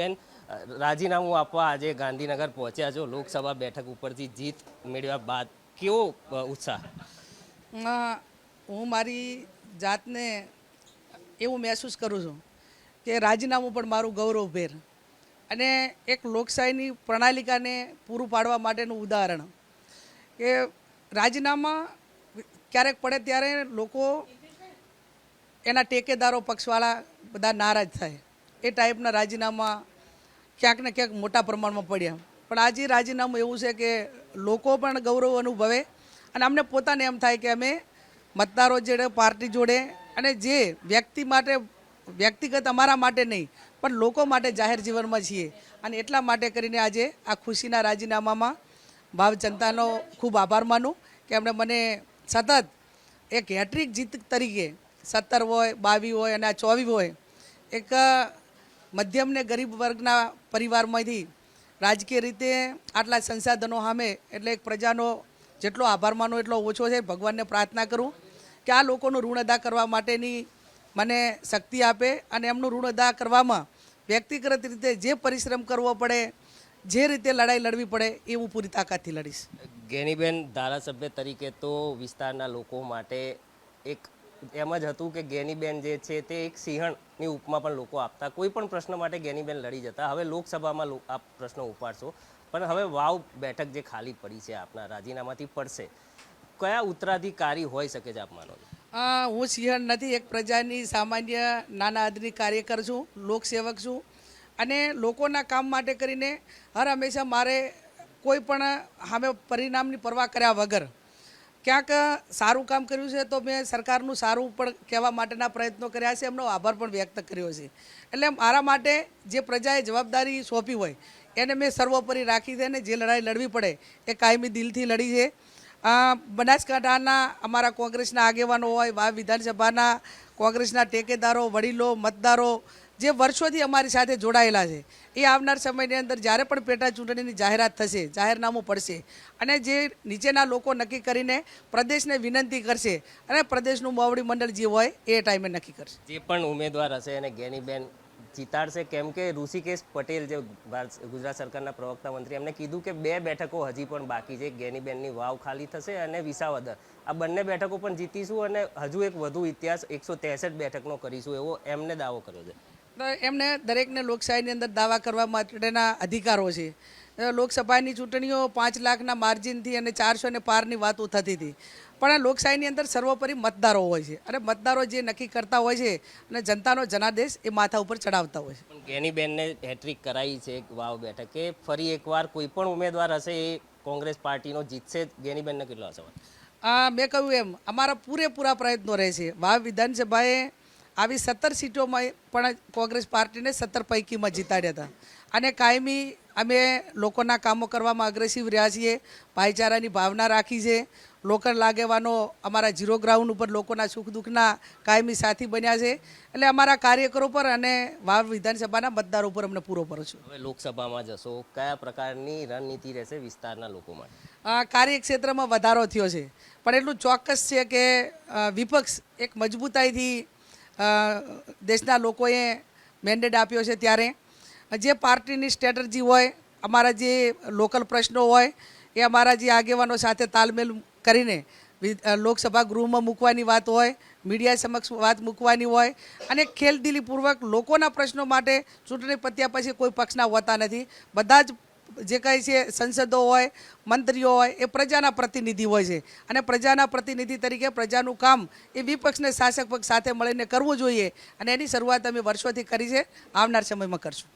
બેન રાજીનામું આપવા આજે ગાંધીનગર પહોંચ્યા છો લોકસભા બેઠક ઉપરથી જીત મેળવ્યા બાદ કેવો ઉત્સાહ? હું મારી જાતને એવું મહેસૂસ કરું છું કે રાજીનામું પણ મારું ગૌરવભેર અને એક લોકશાહીની પ્રણાલિકાને પૂરું પાડવા માટેનું ઉદાહરણ કે રાજીનામા ક્યારેક પડે ત્યારે લોકો એના ટેકેદારો પક્ષવાળા બધા નારાજ થાય. એ ટાઈપના રાજીનામા ક્યાંક ને ક્યાંક મોટા પ્રમાણમાં પડ્યા. પણ આજે રાજીનામું એવું છે કે લોકો પણ ગૌરવ અનુભવે અને અમને પોતાને એમ થાય કે અમે મતદારો જોડે, પાર્ટી જોડે અને જે વ્યક્તિ માટે વ્યક્તિગત અમારા માટે નહીં પણ લોકો માટે જાહેર જીવનમાં છીએ અને એટલા માટે કરીને આજે આ ખુશીના રાજીનામામાં ભાવ જનતાનો ખૂબ આભાર માનું કે એમણે મને સતત એક હેટ્રિક જીત તરીકે 17 હોય, 22 હોય અને આ 24 હોય એક મધ્યમ ને ગરીબ વર્ગના પરિવારમાંથી રાજકીય રીતે આટલા સંસાધનો સામે એટલે એક પ્રજાનો જેટલો આભાર માનો એટલો ઓછો છે. ભગવાનને પ્રાર્થના કરું કે આ લોકોનું ઋણ અદા કરવા માટેની મને શક્તિ આપે અને એમનું ઋણ અદા કરવામાં વ્યક્તિગત રીતે જે પરિશ્રમ કરવો પડે, જે રીતે લડાઈ લડવી પડે એ હું પૂરી તાકાતથી લડીશ. ગેનીબેન ધારાસભ્ય તરીકે તો વિસ્તારના લોકો માટે એક એમ જ હતું કે ગેનીબેન જે છે તે એક સિંહણની ઉપમા પણ લોકો આપતા. કોઈ પણ પ્રશ્ન માટે ગેનીબેન લડી જતા. હવે લોકસભામાં આપ પ્રશ્નો ઉપાડશો પણ હવે વાવ બેઠક જે ખાલી પડી છે આપના રાજીનામાથી પડશે, કયા ઉત્તરાધિકારી હોઈ શકે છે આપ માનો? હું સિંહણ નથી, એક પ્રજાની સામાન્ય નાના હદની કાર્યકર છું, લોકસેવક છું અને લોકોના કામ માટે કરીને હર હંમેશા મારે કોઈ પણ સામે પરિણામની પરવા કર્યા વગર ક્યાંક સારું કામ કર્યું છે તો મેં સરકારનું સારું પણ કહેવા માટેના પ્રયત્નો કર્યા છે, એમનો આભાર પણ વ્યક્ત કર્યો છે. એટલે મારા માટે જે પ્રજાએ જવાબદારી સોંપી હોય એને મેં સર્વોપરી રાખી છે અને જે લડાઈ લડવી પડે એ કાયમી દિલથી લડી છે. બનાસકાંઠાના અમારા કોંગ્રેસના આગેવાનો હોય, વાવ વિધાનસભાના કોંગ્રેસના ટેકેદારો, વડીલો, મતદારો જે વર્ષોથી અમારી સાથે જોડાયેલા છે એ આવનાર સમયની અંદર જ્યારે પણ પેટા ચૂંટણીની જાહેરાત થશે, જાહેરનામું પડશે અને જે નીચેના લોકો નક્કી કરીને પ્રદેશને વિનંતી કરશે અને પ્રદેશનું મોવડી મંડળ જે હોય એ ટાઈમે નક્કી કરશે. જે પણ ઉમેદવાર હશે એને ગેનીબેન જીતાડશે, કેમ કે ઋષિકેશ પટેલ જે ગુજરાત સરકારના પ્રવક્તા મંત્રી એમને કીધું કે 2 બેઠકો હજી પણ બાકી છે. ગેનીબેનની વાવ ખાલી થશે અને વિસાવદર, આ બંને બેઠકો પણ જીતીશું અને હજુ એક વધુ ઇતિહાસ 163 બેઠકનો કરીશું એવો એમને દાવો કર્યો છે. એમને દરેકને લોકશાહીની અંદર દાવા કરવા માટેના અધિકારો છે. લોકસભાની ચૂંટણીઓ 5 લાખના માર્જિનથી અને 400 ને પારની વાતો થતી હતી પણ લોકશાહીની અંદર સર્વોપરી મતદારો હોય છે અને મતદારો જે નક્કી કરતા હોય છે અને જનતાનો જનાદેશ એ માથા ઉપર ચડાવતા હોય છે. પણ ગેનીબેનને હેટ્રિક કરાવી છે વાવ બેઠકે, ફરી એકવાર કોઈ પણ ઉમેદવાર હશે એ કોંગ્રેસ પાર્ટીનો જીતશે. ગેનીબેનને કેટલો આશાવાદ? મેં કહ્યું એમ અમારા પૂરેપૂરા પ્રયત્નો રહેશે. વાવ વિધાનસભાએ આવી 17 સીટોમાં પણ કોંગ્રેસ પાર્ટીને 17 પૈકીમાં જીતાડ્યા હતા અને કાયમી અમે લોકોના કામો કરવામાં અગ્રેસિવ રહ્યા છીએ. ભાઈચારાની ભાવના રાખી છે. લોકલ આગેવાનો અમારા ઝીરો ગ્રાઉન્ડ ઉપર લોકોના સુખ દુઃખના કાયમી સાથી બન્યા છે. એટલે અમારા કાર્યકરો પર અને વાવ વિધાનસભાના મતદારો ઉપર અમને પૂરો ભરોસો. હવે લોકસભામાં જશો, કયા પ્રકારની રણનીતિ રહેશે વિસ્તારના લોકો માટે? કાર્યક્ષેત્રમાં વધારો થયો છે પણ એટલું ચોક્કસ છે કે વિપક્ષ એક મજબૂતાઈથી દેશના લોકોએ મેન્ડેટ આપ્યો છે ત્યારે જે પાર્ટીની સ્ટ્રેટર્જી હોય, અમારા જે લોકલ પ્રશ્નો હોય એ અમારા જે આગેવાનો સાથે તાલમેલ કરીને લોકસભા ગૃહમાં મૂકવાની વાત હોય, મીડિયા સમક્ષ વાત મૂકવાની હોય અને ખેલદિલીપૂર્વક લોકોના પ્રશ્નો માટે ચૂંટણી પત્યા પછી કોઈ પક્ષના હોતા નથી. બધા જ જે કંઈ છે સંસદો હોય, મંત્રીઓ હોય એ પ્રજાના પ્રતિનિધિ હોય છે અને પ્રજાના પ્રતિનિધિ તરીકે પ્રજાનું કામ એ વિપક્ષને શાસક પક્ષ સાથે મળીને કરવું જોઈએ અને એની શરૂઆત અમે વર્ષોથી કરી છે, આવનાર સમયમાં કરશું.